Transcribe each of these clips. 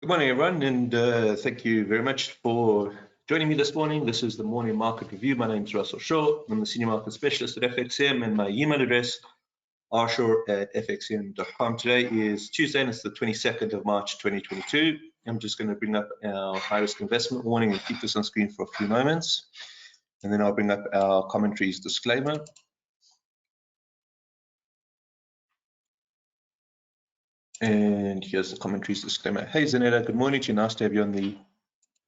Good morning, everyone, and thank you very much for joining me this morning. This is the morning market review. My name is Russell Shaw. I'm the senior market specialist at FXCM, and my email address rshaw@fxcm.com. Today is Tuesday, and it's the 22nd of March 2022. I'm just going to bring up our high-risk investment warning and keep this on screen for a few moments, and then I'll bring up our commentaries disclaimer. And here's the commentaries disclaimer. Hey Zanetta, good morning to you. Nice to have you on the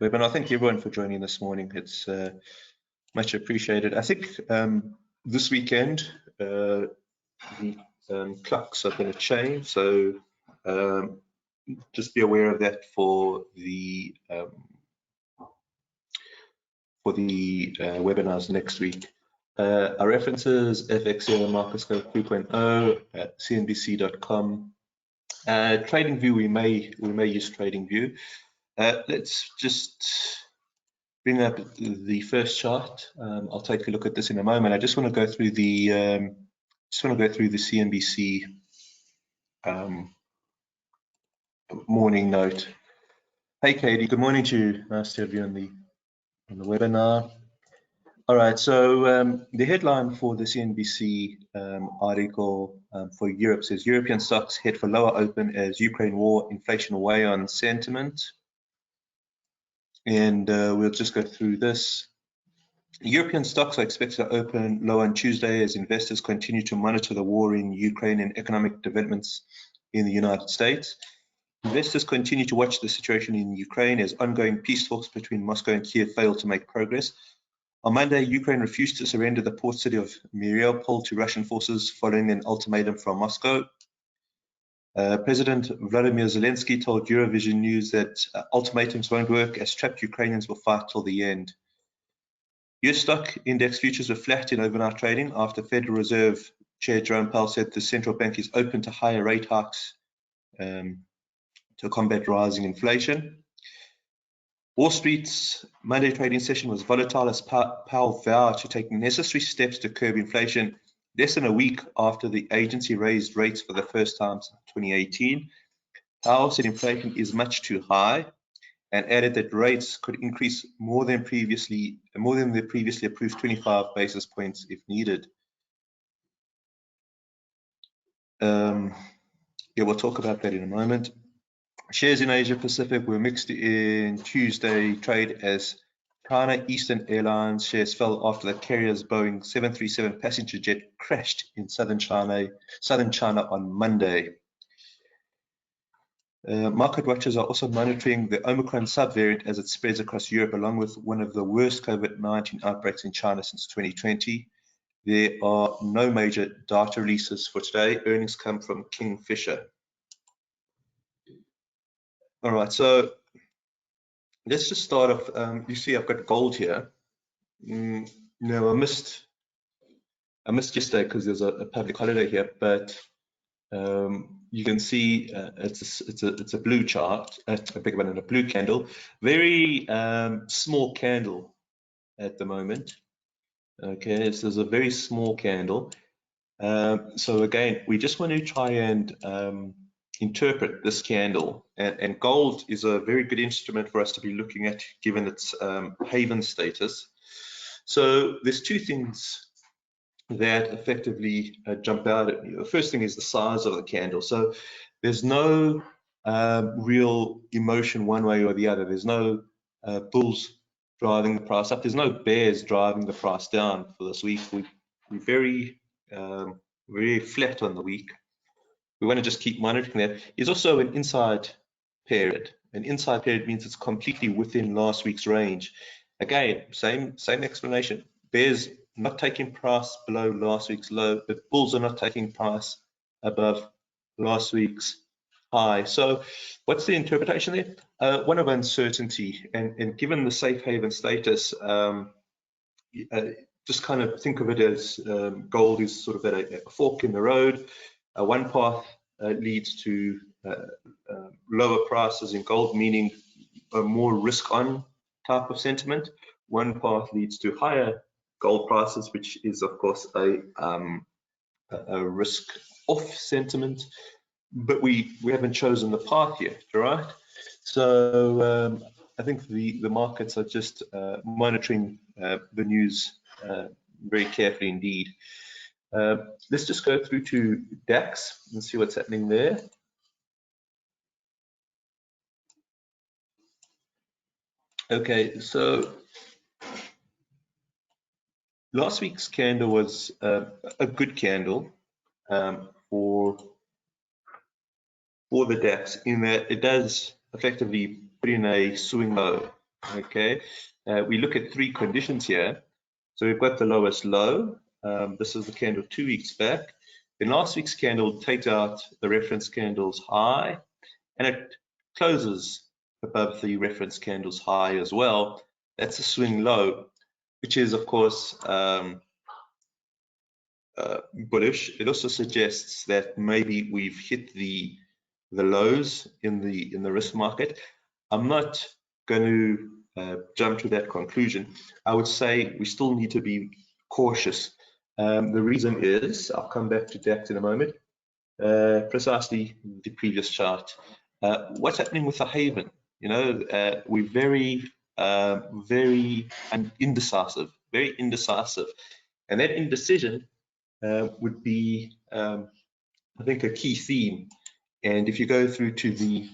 webinar. Thank you everyone for joining this morning. It's much appreciated. I think this weekend the clocks are going to change, so just be aware of that for the webinars next week. Our references: FXCM Markets Limited 3.0 at cnbc.com. TradingView, we may use TradingView. Let's just bring up the first chart. I'll take a look at this in a moment. I just want to go through the CNBC morning note. Hey Katie, good morning to you. Nice to have you on the webinar. All right, so the headline for the CNBC article for Europe says European stocks head for lower open as Ukraine war inflation weigh on sentiment. And we'll just go through this. European stocks are expected to open low on Tuesday as investors continue to monitor the war in Ukraine and economic developments in the United States. Investors continue to watch the situation in Ukraine as ongoing peace talks between Moscow and Kiev fail to make progress. On Monday, Ukraine refused to surrender the port city of Mariupol to Russian forces following an ultimatum from Moscow. President Vladimir Zelensky told Eurovision News that ultimatums won't work as trapped Ukrainians will fight till the end. US stock index futures were flat in overnight trading after Federal Reserve Chair Jerome Powell said the central bank is open to higher rate hikes to combat rising inflation. Wall Street's Monday trading session was volatile as Powell vowed to take necessary steps to curb inflation less than a week after the agency raised rates for the first time since 2018. Powell said inflation is much too high and added that rates could increase more than the previously approved 25 basis points if needed. We'll talk about that in a moment. Shares in Asia Pacific were mixed in Tuesday trade as China Eastern Airlines shares fell after the carrier's Boeing 737 passenger jet crashed in southern China on Monday. Market watchers are also monitoring the Omicron subvariant as it spreads across Europe, along with one of the worst COVID-19 outbreaks in China since 2020. There are no major data releases for today. Earnings come from Kingfisher. All right, so let's just start off. You see, I've got gold here. No, I missed yesterday because there's a public holiday here, but you can see it's a blue chart. I beg your pardon, a blue candle. Very small candle at the moment. Okay, this is a very small candle. So again, we just want to try and interpret this candle, and gold is a very good instrument for us to be looking at given its haven status. So there's two things that effectively jump out at me. The first thing is the size of the candle. So there's no real emotion one way or the other. There's no bulls driving the price up. There's no bears driving the price down for this week. We're very flat on the week. We want to just keep monitoring that. There's also an inside period. An inside period means it's completely within last week's range. Again, same explanation. Bears not taking price below last week's low, but bulls are not taking price above last week's high. So what's the interpretation there? One of uncertainty, and given the safe haven status, just kind of think of it as gold is sort of at a fork in the road. One path leads to lower prices in gold, meaning a more risk-on type of sentiment. One path leads to higher gold prices, which is of course a risk-off sentiment. But we haven't chosen the path yet, right? So I think the markets are just monitoring the news very carefully indeed. Let's just go through to DAX and see what's happening there. Okay, so last week's candle was a good candle for the DAX, in that it does effectively put in a swing low. Okay, we look at three conditions here. So we've got the lowest low. This is the candle 2 weeks back. Then last week's candle takes out the reference candle's high, and it closes above the reference candle's high as well. That's a swing low, which is of course bullish. It also suggests that maybe we've hit the lows in the risk market. I'm not going to jump to that conclusion. I would say we still need to be cautious. The reason is, I'll come back to DAX in a moment, precisely the previous chart. What's happening with the haven? You know, we're very indecisive, very indecisive. And that indecision would be, I think, a key theme. And if you go through to the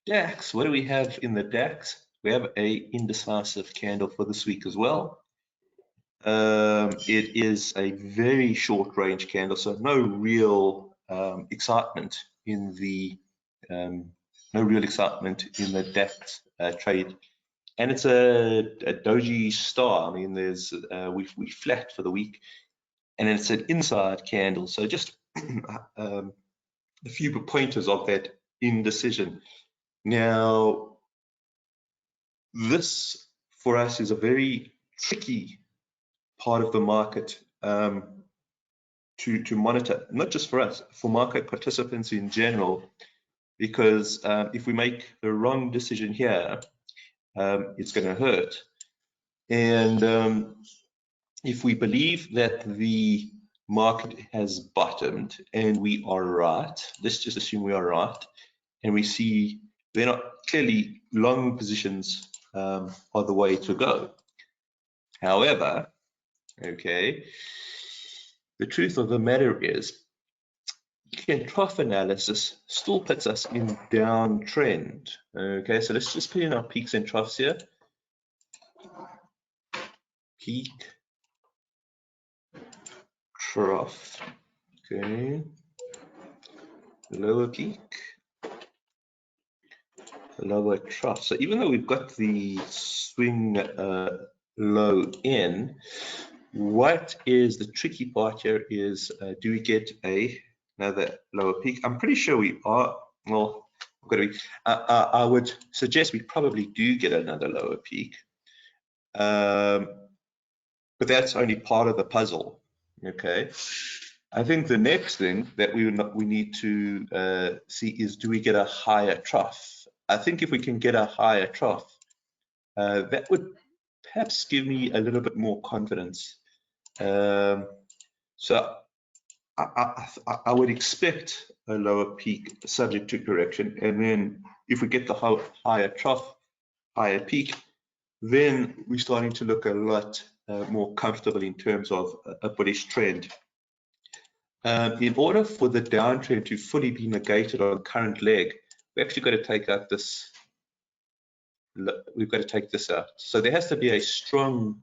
DAX, what do we have in the DAX? We have a indecisive candle for this week as well. It is a very short range candle, so no real excitement in the DAX trade. And it's a doji star. I mean, there's we flat for the week, and it's an inside candle. So just a few pointers of that indecision. Now, this for us is a very tricky part of the market to monitor, not just for us, for market participants in general, because if we make the wrong decision here, it's going to hurt. And if we believe that the market has bottomed and we are right, let's just assume we are right, and we see they're not clearly long positions are the way to go. However, okay, the truth of the matter is, peak and trough analysis still puts us in downtrend. Okay, so let's just put in our peaks and troughs here. Peak, trough, okay, lower peak, lower trough. So even though we've got the swing low in, what is the tricky part here is, do we get another lower peak? I'm pretty sure we are. Well, I would suggest we probably do get another lower peak, but that's only part of the puzzle. Okay, I think the next thing that we need to see is, do we get a higher trough? I think if we can get a higher trough, that would perhaps give me a little bit more confidence. So I would expect a lower peak subject to correction, and then if we get the higher trough, higher peak, then we're starting to look a lot more comfortable in terms of a bullish trend. In order for the downtrend to fully be negated on the current leg, we actually got to take out this. We've got to take this out. So there has to be a strong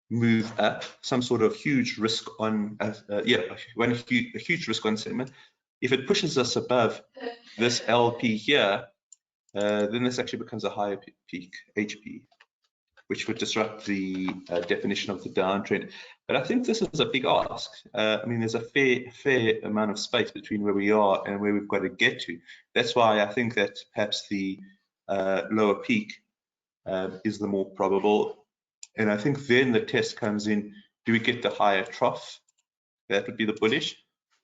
move up, some sort of huge risk on, a huge risk on segment. If it pushes us above this LP here, then this actually becomes a higher peak, HP, which would disrupt the definition of the downtrend. But I think this is a big ask. I mean, there's a fair amount of space between where we are and where we've got to get to. That's why I think that perhaps the lower peak is the more probable. And I think then the test comes in, do we get the higher trough? That would be the bullish.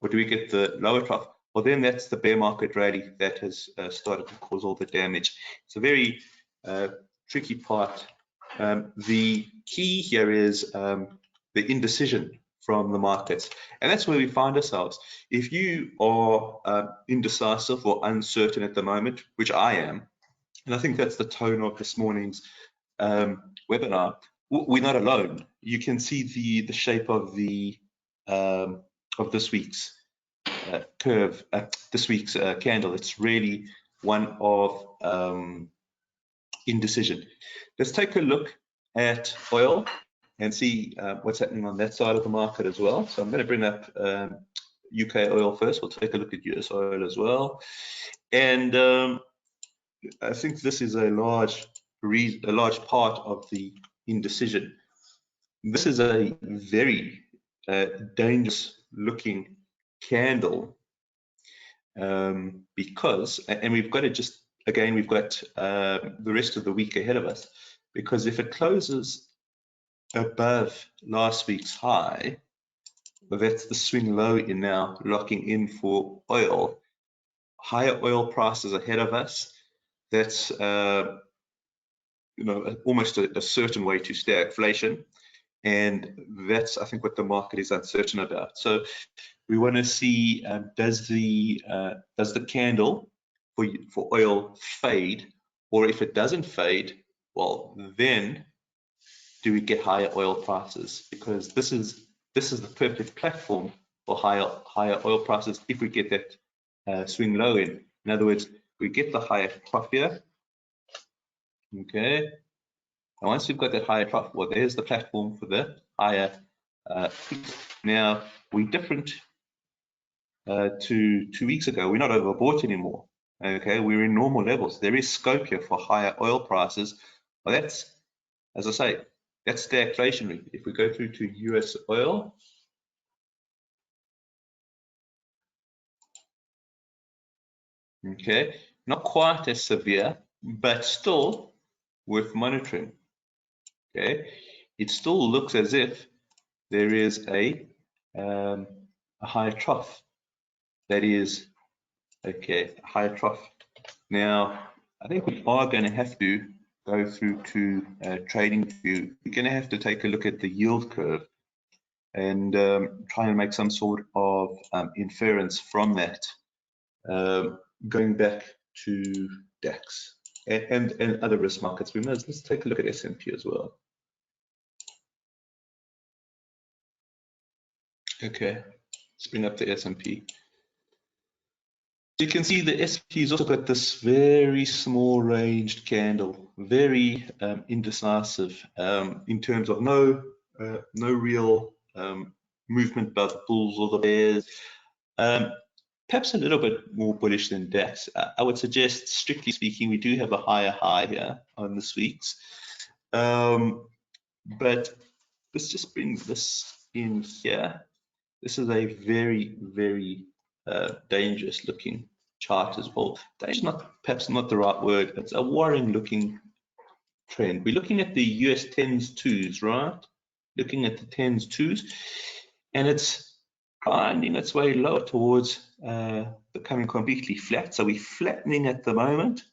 Or do we get the lower trough? Well, then that's the bear market rally that has started to cause all the damage. It's a very tricky part. The key here is the indecision from the markets. And that's where we find ourselves. If you are indecisive or uncertain at the moment, which I am, And I think that's the tone of this morning's webinar. We're not alone. You can see the shape of this week's curve, this week's candle. It's really one of indecision. Let's take a look at oil and see what's happening on that side of the market as well. So I'm going to bring up UK oil first. We'll take a look at US oil as well. And I think this is a large part of the indecision. This is a very dangerous looking candle because, and we've got to just, again, we've got the rest of the week ahead of us, because if it closes above last week's high, well, that's the swing low in now locking in for oil. Higher oil prices ahead of us. That's almost a certain way to stagflation, and that's, I think, what the market is uncertain about. So we want to see does the candle for oil fade, or if it doesn't fade, well, then do we get higher oil prices? Because this is the perfect platform for higher oil prices if we get that swing low in. In other words, we get the higher trough here. Okay, and once we've got that higher trough, well, there's the platform for the higher peak. Now, we're different to 2 weeks ago. We're not overbought anymore. Okay, we're in normal levels. There is scope here for higher oil prices. Well, that's, as I say, that's stagflationary. If we go through to US oil, okay, not quite as severe, but still worth monitoring. Okay, it still looks as if there is a higher trough. That is, okay, a higher trough. Now, I think we are going to have to go through to trading view. We're going to have to take a look at the yield curve and try and make some sort of inference from that, going back to DAX and other risk markets. Let's take a look at S&P as well. Okay, let's bring up the S&P. You can see the S&P's also got this very small ranged candle, very indecisive in terms of no real movement by the bulls or the bears. Perhaps a little bit more bullish than DAX. I would suggest, strictly speaking, we do have a higher high here on this week's. But let's just bring this in here. This is a very, very dangerous looking chart as well. That's perhaps not the right word. It's a worrying looking trend. We're looking at the US 10s 2s, right? Looking at the 10s 2s, and it's finding its way lower towards becoming completely flat. So we're flattening at the moment.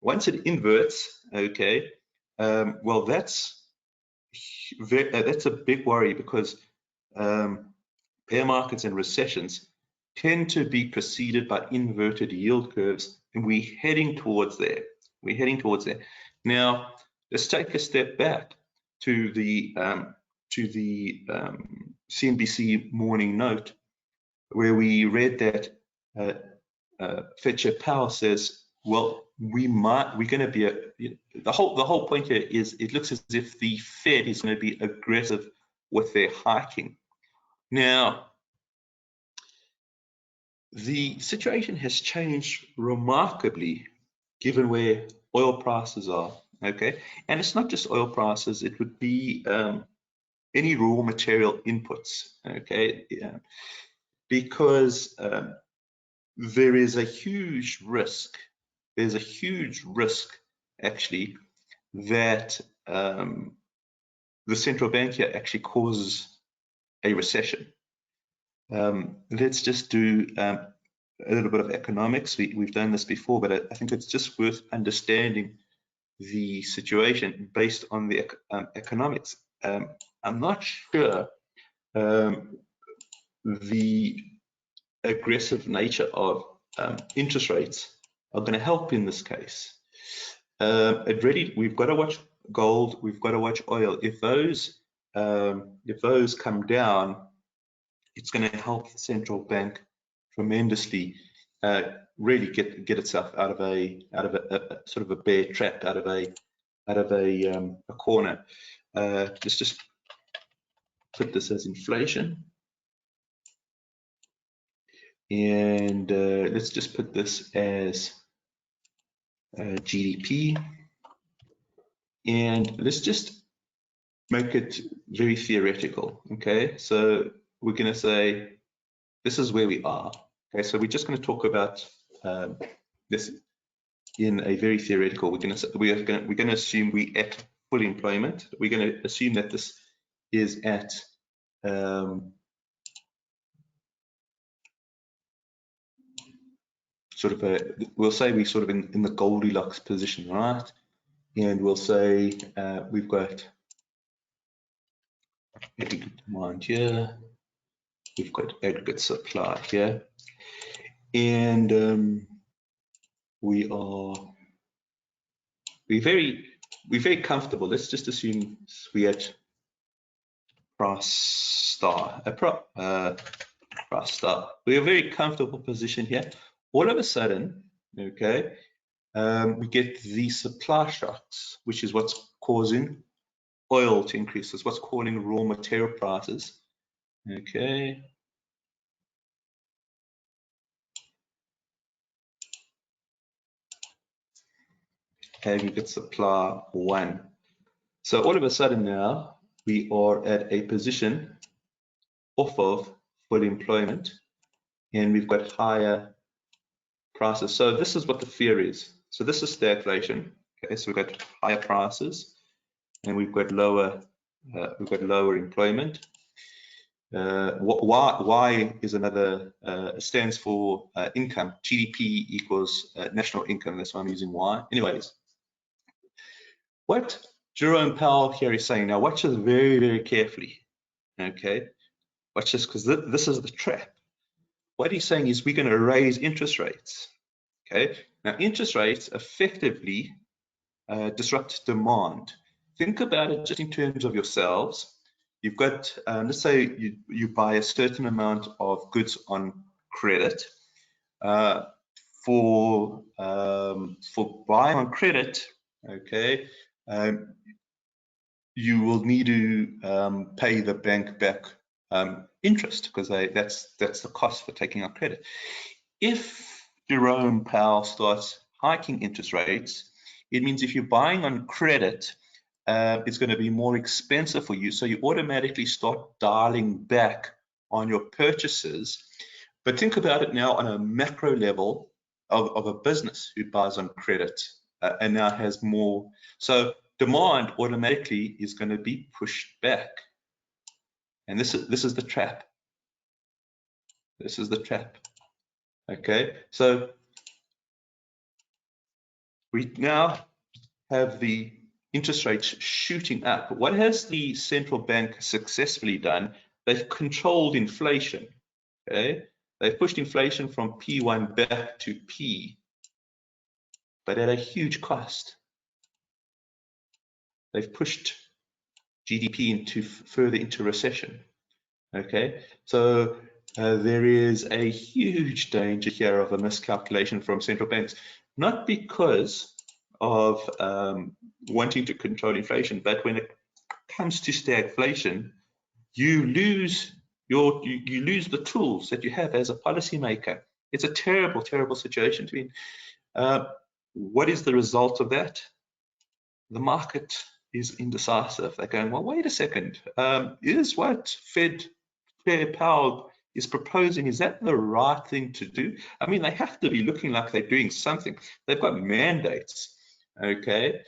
Once it inverts, okay, well, that's a big worry, because bear markets and recessions tend to be preceded by inverted yield curves, and we're heading towards there. We're heading towards there. Now, let's take a step back to the CNBC morning note, where we read that Fed Chair Powell says, well, we're going to be the whole point here is it looks as if the Fed is going to be aggressive with their hiking. Now, the situation has changed remarkably given where oil prices are, okay? And it's not just oil prices, it would be any raw material inputs, okay? Because there is a huge risk, actually, that the central bank here actually causes a recession. Let's just do a little bit of economics. We've done this before, but I think it's just worth understanding the situation based on the economics. I'm not sure the aggressive nature of interest rates are going to help in this case. we've got to watch gold, we've got to watch oil. If those come down, it's going to help the central bank tremendously. Really get itself out of a sort of a bear trap, out of a corner. Let's just put this as inflation, and let's just put this as GDP, and let's just make it very theoretical. Okay, so we're going to say this is where we are. Okay, so we're just going to talk about this in a very theoretical. We're going to assume we're at full employment. We're going to assume that this is at sort of we'll say we're sort of in the Goldilocks position, right? And we'll say we've got aggregate demand here, we've got aggregate supply here, and we're very comfortable. Let's just assume we're at price star. We're a very comfortable position here. All of a sudden, okay, we get these supply shocks, which is what's causing oil to increase. It's what's causing raw material prices. Okay. Aggregate supply 1. So all of a sudden now we are at a position off of full employment, and we've got higher prices. So this is what the fear is. So this is stagflation. Okay, so we've got higher prices, and we've got lower employment. Y is another stands for income. GDP equals national income. That's why I'm using Y. Anyways, what Jerome Powell here is saying, now watch this very, very carefully. Okay, watch this, because this is the trap. What he's saying is we're going to raise interest rates. Okay, now interest rates effectively disrupt demand. Think about it just in terms of yourselves. You've got, let's say you buy a certain amount of goods on credit. For buying on credit, okay, you will need to pay the bank back interest, because that's the cost for taking out credit. If Jerome Powell starts hiking interest rates, it means if you're buying on credit, it's going to be more expensive for you, so you automatically start dialing back on your purchases. But think about it now on a macro level of a business who buys on credit and now has more. So demand automatically is going to be pushed back, and this is the trap. This is the trap. Okay, so we now have the interest rates shooting up. What has the central bank successfully done? They've controlled inflation. Okay, they've pushed inflation from P1 back to P, but at a huge cost. They've pushed GDP further into recession. Okay, so there is a huge danger here of a miscalculation from central banks, not because of wanting to control inflation, but when it comes to stagflation, you lose the tools that you have as a policymaker. It's a terrible, terrible situation to be in. What is the result of that? The market is indecisive. They're going, well, wait a second. Is what Fed Chair Powell is proposing, is that the right thing to do? I mean, they have to be looking like they're doing something. They've got mandates, okay?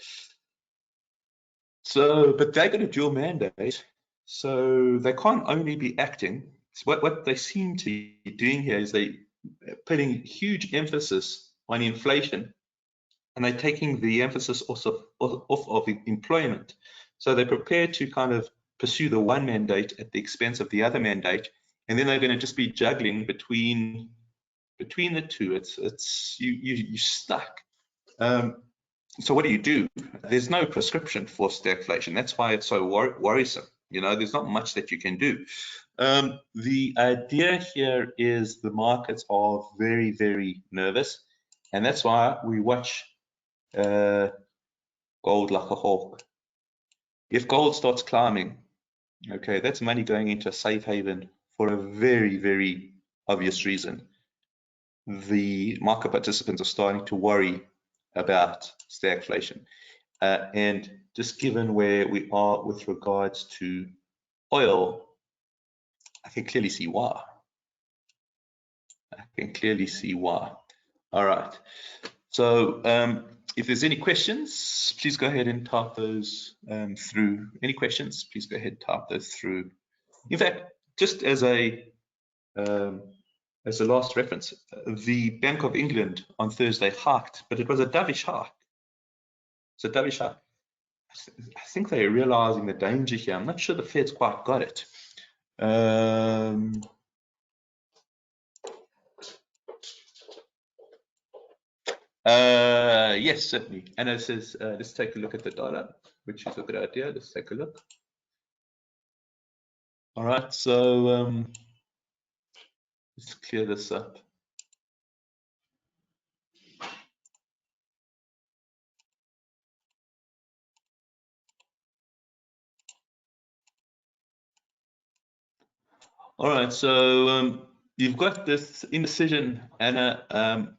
So, but they've got a dual mandate, so they can't only be acting. So what they seem to be doing here is they putting huge emphasis on inflation, and they're taking the emphasis also off of employment. So they're prepared to kind of pursue the one mandate at the expense of the other mandate, and then they're going to just be juggling between the two. It's you're stuck. So what do? There's no prescription for stagflation. That's why it's so worrisome. You know, there's not much that you can do. The idea here is the markets are very, very nervous, and that's why we watch gold like a hawk. If gold starts climbing, okay, that's money going into a safe haven for a very, very obvious reason. The market participants are starting to worry about stagflation. And just given where we are with regards to oil, I can clearly see why. All right. So if there's any questions, please go ahead and type those through. Any questions, please go ahead and type those through. In fact, just as a last reference, the Bank of England on Thursday hiked, but it was a dovish hike. It's a dovish hike. I think they're realizing the danger here. I'm not sure the Fed's quite got it. Yes, certainly. And it says, let's take a look at the dollar, which is a good idea. Let's take a look. All right, so let's clear this up. All right, so you've got this indecision and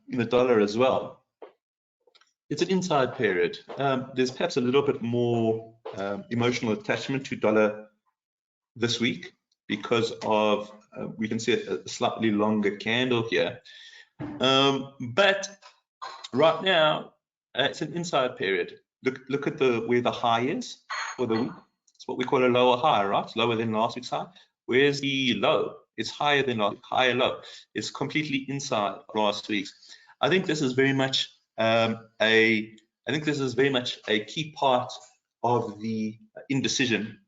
in the dollar as well. It's an inside period. There's perhaps a little bit more emotional attachment to dollar this week because of, we can see a slightly longer candle here. But right now, it's an inside period. Look at where the high is for the week. It's what we call a lower high, right? It's lower than last week's high. Where's the low? It's higher than last week, higher low. It's completely inside last week's. I think this is very much a key part of the indecision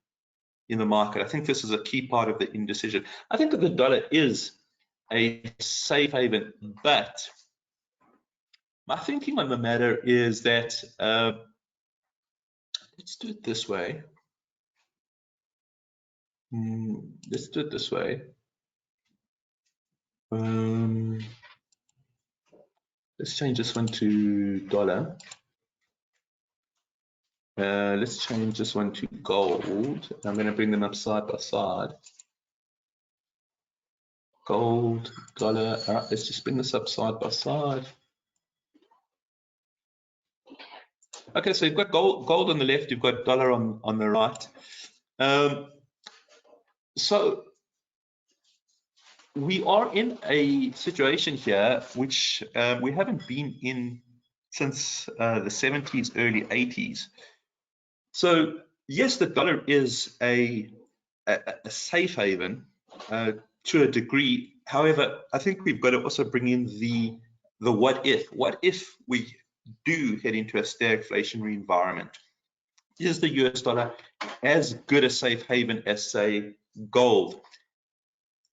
in the market. I think this is a key part of the indecision. I think that the dollar is a safe haven, but my thinking on the matter is that let's do it this way. Let's do it this way. Let's change this one to dollar. Let's change this one to gold. I'm going to bring them up side by side. Gold, dollar. All right, let's just bring this up side by side. Okay, so you've got gold on the left, you've got dollar on the right. So we are in a situation here which we haven't been in since the 70s, early 80s. So yes, the dollar is a safe haven to a degree. However, I think we've got to also bring in the what if. What if we do head into a stagflationary environment? Is the US dollar as good a safe haven as, say, gold?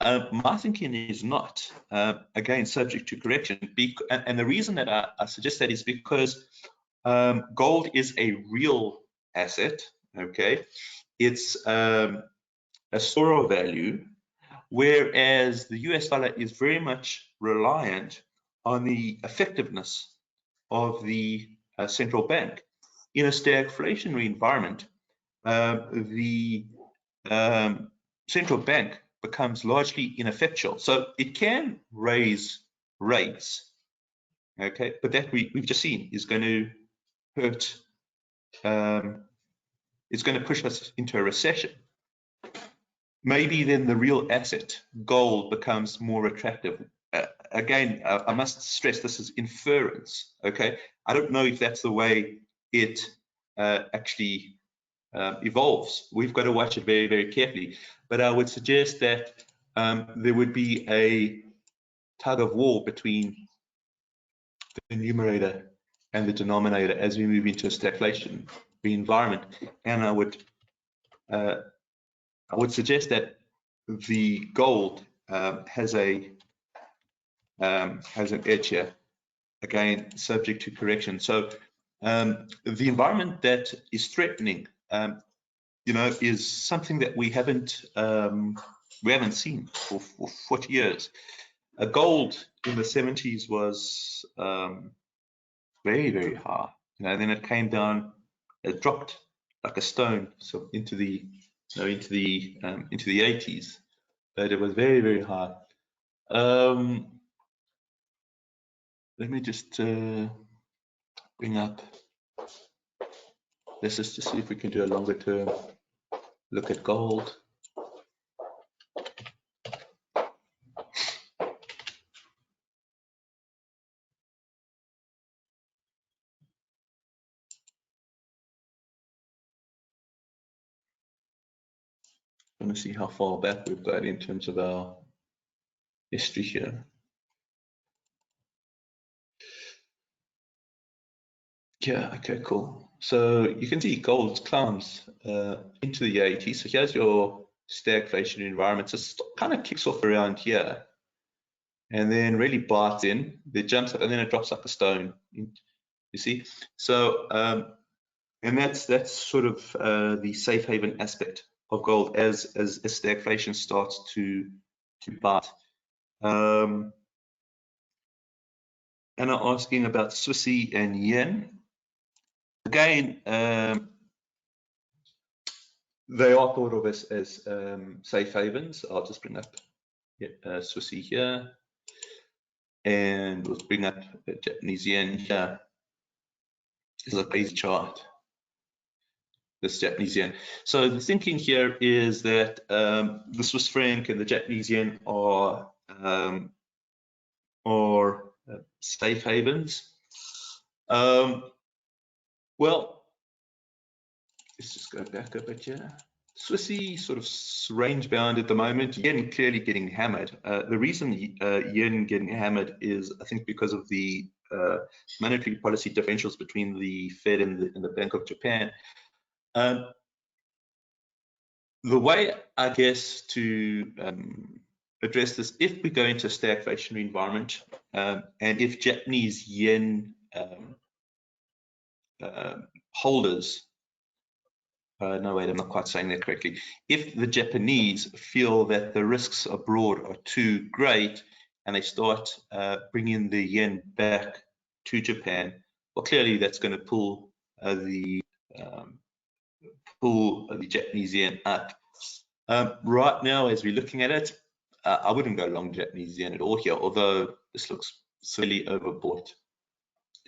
My thinking is not. Again, subject to correction. And the reason that I suggest that is because gold is a real asset. Okay, it's a store of value, whereas the US dollar is very much reliant on the effectiveness of the central bank. In a stagflationary environment, the central bank becomes largely ineffectual. So it can raise rates, okay, but that we've just seen is going to hurt. It's going to push us into a recession. Maybe then the real asset, gold, becomes more attractive. Again, I must stress this is inference, okay? I don't know if that's the way it actually evolves. We've got to watch it very, very carefully. But I would suggest that there would be a tug of war between the numerator and the denominator as we move into a stagflation environment. And I would suggest that the gold has an edge here, again, subject to correction. So The environment that is threatening, you know, is something that we haven't seen for 40 years. Gold in the 70s was very, very high. You know, then it came down, it dropped like a stone, so into the, you know, into the 80s, but it was very, very high. Let me just bring up. Let's just see if we can do a longer term look at gold. I'm going to see how far back we've got in terms of our history here. Yeah, okay, cool. So you can see gold climbs into the 80s. So here's your stagflation environment. So it kind of kicks off around here and then really bites in, it jumps up and then it drops like a stone. You see? So, and that's sort of the safe haven aspect of gold as stagflation starts to bite. And I'm asking about Swissy and yen. Again, they are thought of as safe havens. I'll just bring up Swissy here, and we'll bring up Japanese yen here. This is a crazy chart, this Japanese yen. So the thinking here is that the Swiss franc and the Japanese yen are safe havens. Well, let's just go back a bit here. Swissy sort of range bound at the moment. Yen clearly getting hammered. The reason yen getting hammered is, I think, because of the monetary policy differentials between the Fed and the Bank of Japan. The way, I guess, to address this, if we go into a stagflationary environment, and if Japanese yen holders, no, wait, I'm not quite saying that correctly. If the Japanese feel that the risks abroad are too great and they start bringing the yen back to Japan, well, clearly that's going to pull the Japanese yen up. Right now, as we're looking at it, I wouldn't go long Japanese yen at all here, although this looks silly overbought,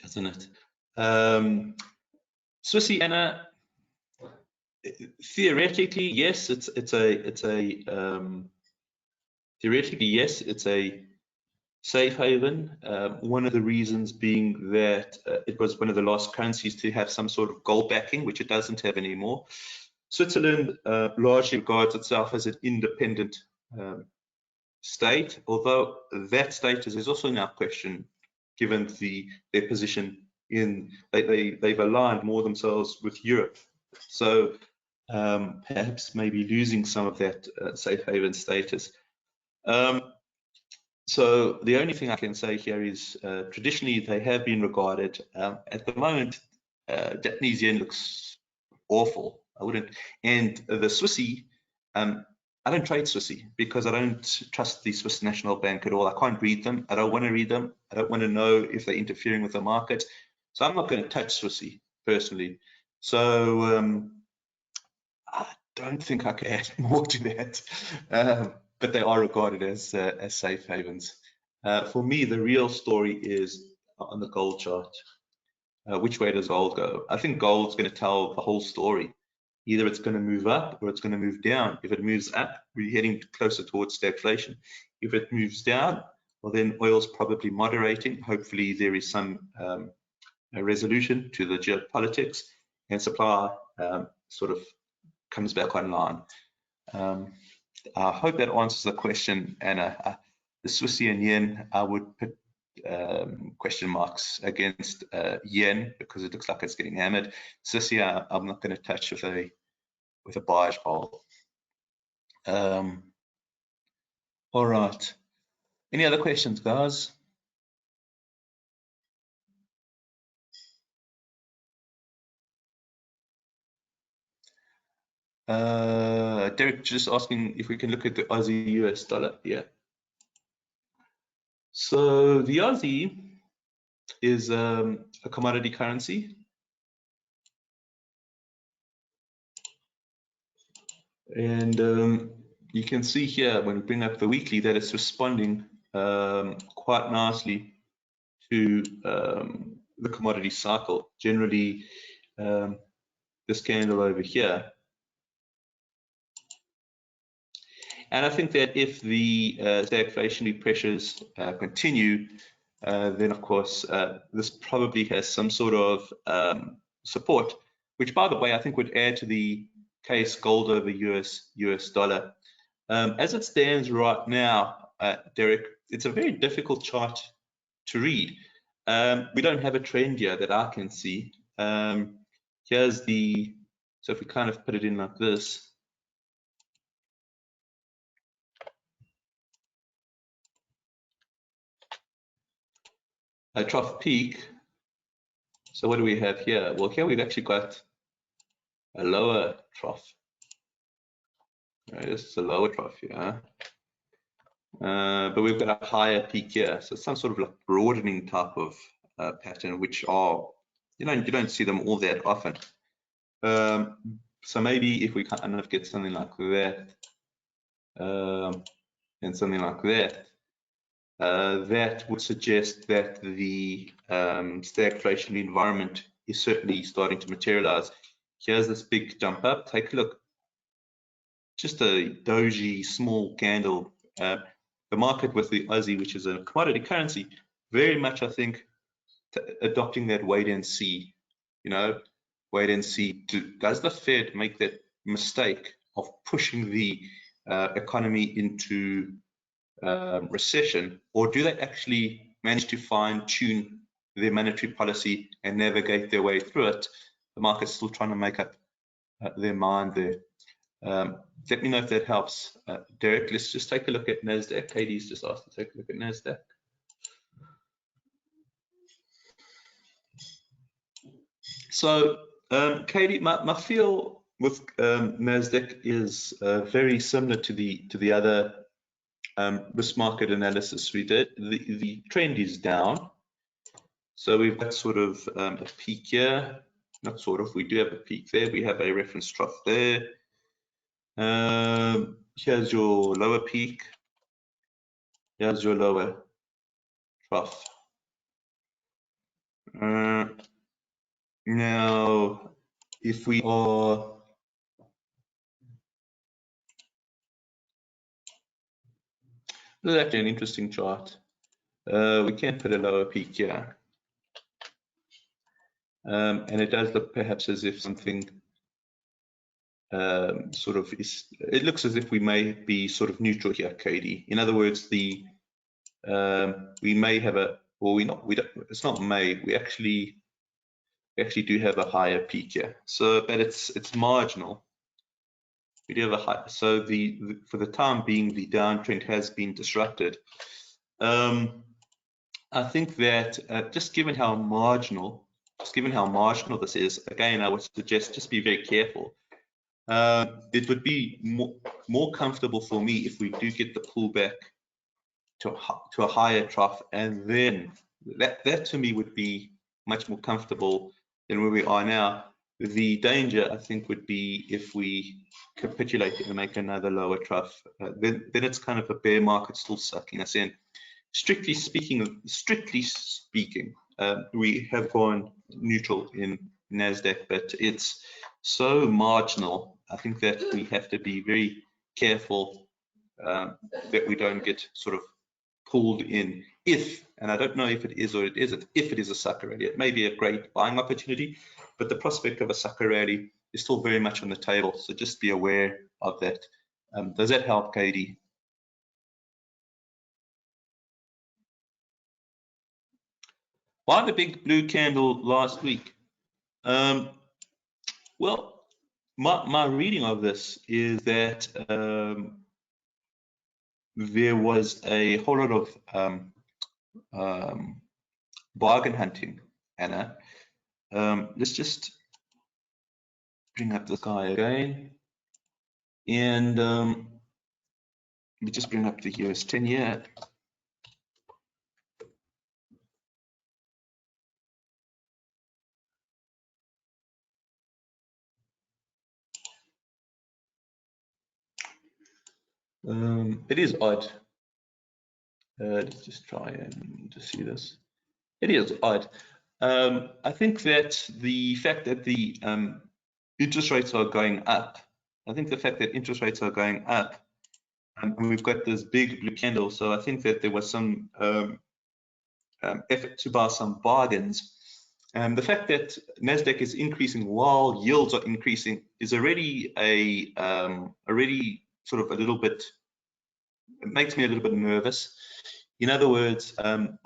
doesn't it? Swissy Anna. Theoretically, yes, theoretically, yes, it's a safe haven. One of the reasons being that it was one of the last currencies to have some sort of gold backing, which it doesn't have anymore. Switzerland largely regards itself as an independent state, although that status is also now questioned given their position in they've aligned more themselves with Europe. So perhaps maybe losing some of that safe haven status. So the only thing I can say here is traditionally they have been regarded. At the moment, Japanese yen looks awful. I wouldn't. And the Swissy, I don't trade Swissy because I don't trust the Swiss National Bank at all. I can't read them. I don't want to read them. I don't want to know if they're interfering with the market. So I'm not going to touch Swissy personally. So I don't think I can add more to that, but they are regarded as safe havens. For me, the real story is on the gold chart. Which way does gold go? I think gold's going to tell the whole story. Either it's going to move up or it's going to move down. If it moves up, we're heading closer towards stagflation. If it moves down, well, then oil's probably moderating. Hopefully, there is some a resolution to the geopolitics, and supply sort of comes back online. I hope that answers the question, Anna. The Swissy and yen, I would put question marks against yen because it looks like it's getting hammered. Swissy, I'm not going to touch with a buyer's pole. All right. Any other questions, guys? Derek just asking if we can look at the Aussie US dollar. Yeah. So the Aussie is a commodity currency. And you can see here when we bring up the weekly that it's responding quite nicely to the commodity cycle. Generally, this candle over here. And I think that if the stagflationary pressures continue, then of course this probably has some sort of support, which by the way I think would add to the case gold over US dollar. As it stands right now, Derek, it's a very difficult chart to read. We don't have a trend here that I can see. Here's the, so if we kind of put it in like this, a trough peak. So what do we have here? Well, here we've actually got a lower trough. Right, this is a lower trough here. But we've got a higher peak here. So some sort of like broadening type of pattern, which are, you don't see them all that often. So maybe if we kind of get something like that, and something like that, that would suggest that the stagflationary environment is certainly starting to materialize. Here's this big jump up. Take a look. Just a doji small candle. The market with the Aussie, which is a commodity currency, very much I think adopting that wait and see. Wait and see. Does the Fed make that mistake of pushing the economy into recession, or do they actually manage to fine-tune their monetary policy and navigate their way through it? The market's still trying to make up their mind there. Let me know if that helps. Derek, let's just take a look at Nasdaq. Katie's just asked to take a look at Nasdaq. So, Katie, my feel with Nasdaq is very similar to the other risk market analysis we did. The trend is down. So we've got sort of a peak here. Not sort of, we do have a peak there. We have a reference trough there. Here's your lower peak. Here's your lower trough. Now, if we are this is actually an interesting chart. We can put a lower peak here. And it does look perhaps as if something sort of is, it looks as if we may be sort of neutral here, Katie. In other words, we may have a, or we don't, it's not may, we actually do have a higher peak here. So, but it's marginal. We do have a high, so for the time being, the downtrend has been disrupted. I think that just given how marginal this is, again, I would suggest just be very careful. It would be more comfortable for me if we do get the pullback to a higher trough, and then that to me would be much more comfortable than where we are now. The danger, I think, would be if we capitulate and make another lower trough. Then it's kind of a bear market still sucking us in. Strictly speaking, we have gone neutral in Nasdaq, but it's so marginal. I think that we have to be very careful that we don't get sort of pulled in. And I don't know if it is or it isn't, if it is a sucker rally, it may be a great buying opportunity, but the prospect of a sucker rally is still very much on the table. So just be aware of that. Does that help, Katie? Why the big blue candle last week? Well, my reading of this is that there was a whole lot of bargain hunting, Anna. Let's just bring up this guy again. And let me just bring up the US 10-year. It is odd. Let's just try and just see this. It is odd. I think that the fact that the interest rates are going up, and we've got this big blue candle, so I think that there was some effort to buy some bargains. The fact that Nasdaq is increasing while yields are increasing is already sort of a little bit, it makes me a little bit nervous. In other words,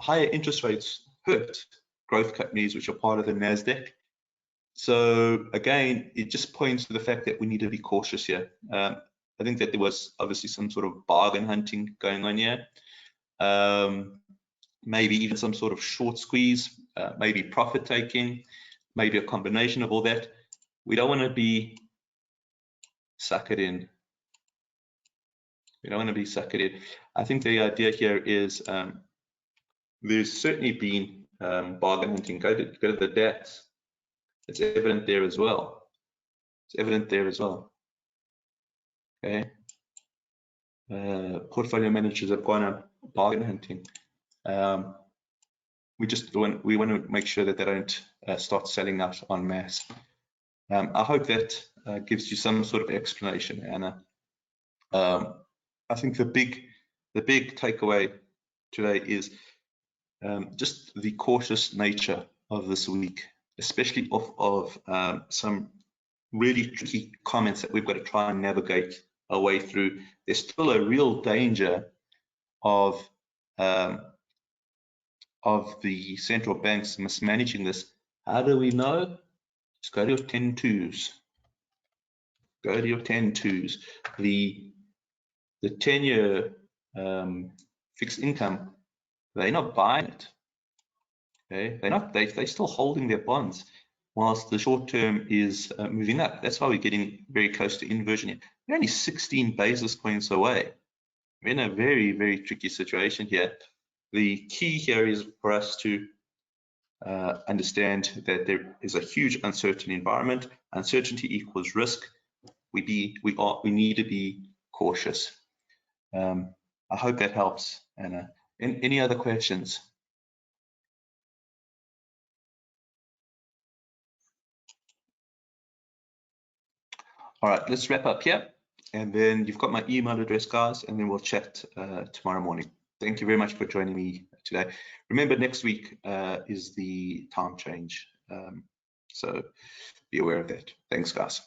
higher interest rates hurt growth companies which are part of the Nasdaq. So again, it just points to the fact that we need to be cautious here. I think that there was obviously some sort of bargain hunting going on here. Maybe even some sort of short squeeze, maybe profit taking, maybe a combination of all that. We don't want to be suckered in. We don't want to be suckered in. I think the idea here is there's certainly been bargain hunting. Go to the DAX. It's evident there as well. Okay. Portfolio managers have gone up bargain hunting. We want to make sure that they don't start selling out en masse. I hope that gives you some sort of explanation, Anna. I think the big takeaway today is just the cautious nature of this week, especially off of some really tricky comments that we've got to try and navigate our way through. There's still a real danger of the central banks mismanaging this. How do we know? Just go to your 10-2s. Go to your 10-2s. The 10-year fixed income, they're not buying it. Okay, they're still holding their bonds, whilst the short term is moving up. That's why we're getting very close to inversion here. We're only 16 basis points away. We're in a very, very tricky situation here. The key here is for us to understand that there is a huge uncertain environment. Uncertainty equals risk. We need to be cautious. I hope that helps, Anna. Any other questions? All right, let's wrap up here. And then you've got my email address, guys, and then we'll chat tomorrow morning. Thank you very much for joining me today. Remember, next week is the time change. So be aware of that. Thanks, guys.